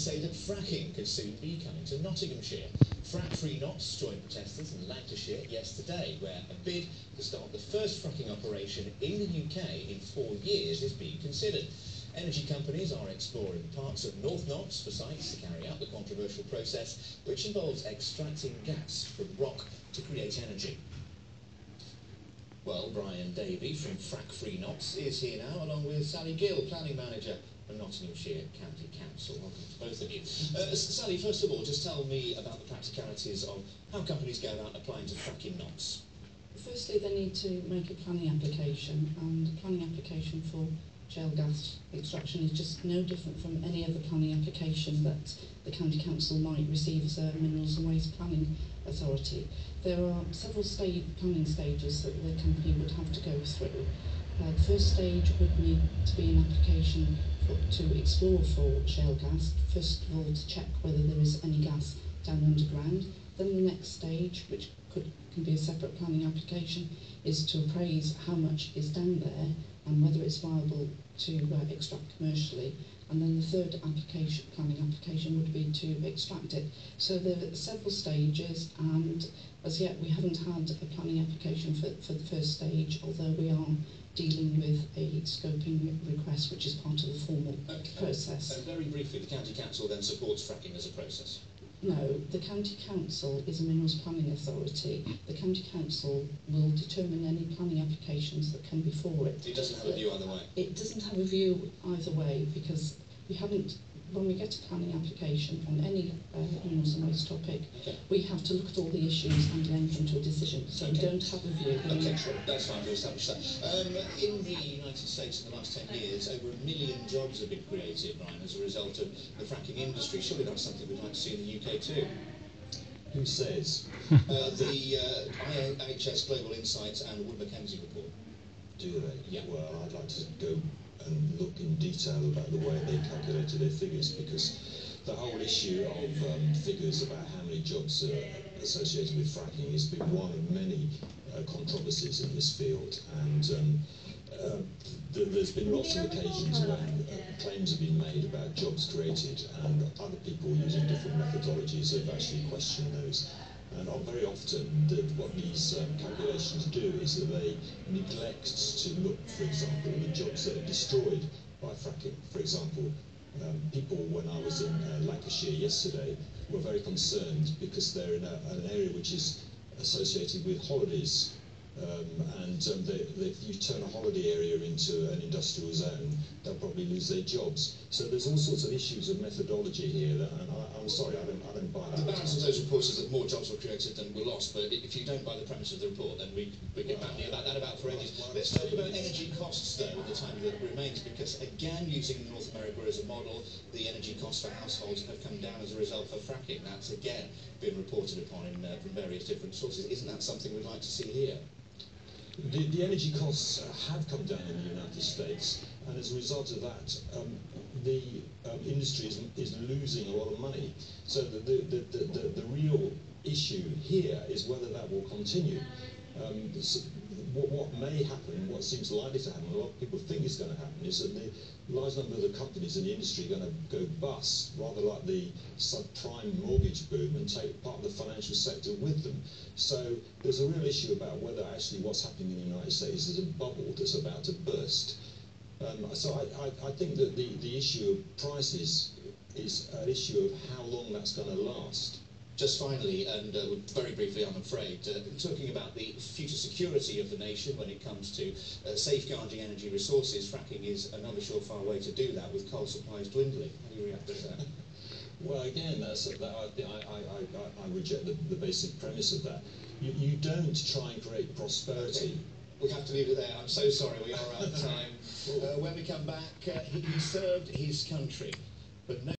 say that fracking could soon be coming to Nottinghamshire. Frack-free knots joined protesters in Lancashire yesterday, where a bid to start the first fracking operation in the UK in 4 years is being considered. Energy companies are exploring parts of North Notts for sites to carry out the controversial process, which involves extracting gas from rock to create energy. Well, Davey from Frack-free Knots is here now, along with Sally Gill, Planning Manager for Nottinghamshire County Council. Welcome to both of you. Sally, first of all, just tell me about the practicalities of how companies go about applying to fracking knots. Firstly, they need to make a planning application, and the planning application for shale gas extraction is just no different from any other planning application that the County Council might receive as a Minerals and Waste Planning Authority. There are several planning stages that the company would have to go through. The first stage would need to be an application to explore for shale gas, first of all to check whether there is any gas down underground. Then the next stage, which can be a separate planning application, is to appraise how much is down there and whether it's viable to extract commercially. And then the third planning application would be to extract it. So there are several stages, and as yet we haven't had a planning application for the first stage, although we are dealing with a scoping request, which is part of the formal process. Very briefly, the County Council then supports fracking as a process? No, the County Council is a Minerals Planning Authority. The County Council will determine any planning applications that come before it. It doesn't have a view either way? It doesn't have a view either way, because we haven't, when we get a planning application on any minerals and waste topic, we have to look at all the issues and then come to a decision. So we don't have a view. Okay, sure. That's fine, we'll establish that. In the United States in the last 10 years, over 1 million jobs have been created, Brian, as a result of the fracking industry. Surely that's something we'd like to see in the UK too. Who says? The IHS Global Insights and the Wood Mackenzie report. Do they? Yeah. Well, I'd like to go and look in detail about the way they calculated their figures, because the whole issue of figures about how many jobs are associated with fracking has been one of many controversies in this field, and there's been lots of occasions when claims have been made about jobs created, and other people using different methodologies have actually questioned those. And very often, what these calculations do is that they neglect to look, for example, at the jobs that are destroyed by fracking. For example, people, when I was in Lancashire yesterday, were very concerned because they're in an area which is associated with holidays. If you turn a holiday area into an industrial zone, they'll probably lose their jobs. So there's all sorts of issues of methodology here, and I'm sorry, I don't buy that. The balance of those reports is that more jobs were created than were lost, but if you don't buy the premise of the report, then we get back to that about for ages. Let's talk about energy costs, though, with the time that remains, because, again, using North America as a model, the energy costs for households have come down as a result of fracking. That's, again, been reported upon from various different sources. Isn't that something we'd like to see here? The energy costs have come down in the United States, and as a result of that, the industry is losing a lot of money. So the real issue here is whether that will continue. What may happen, what seems likely to happen, a lot of people think is going to happen, is that the large number of the companies in the industry are going to go bust, rather like the subprime mortgage boom, and take part of the financial sector with them. So there's a real issue about whether actually what's happening in the United States is a bubble that's about to burst. So I think that the issue of prices is an issue of how long that's going to last. Just finally, and very briefly, I'm afraid, talking about the future security of the nation when it comes to safeguarding energy resources, fracking is another surefire way to do that, with coal supplies dwindling. How do you react to that? Well, again, I reject the basic premise of that. You don't try and create prosperity. Okay. We have to leave it there. I'm so sorry, we are out of time. When we come back, he served his country, but no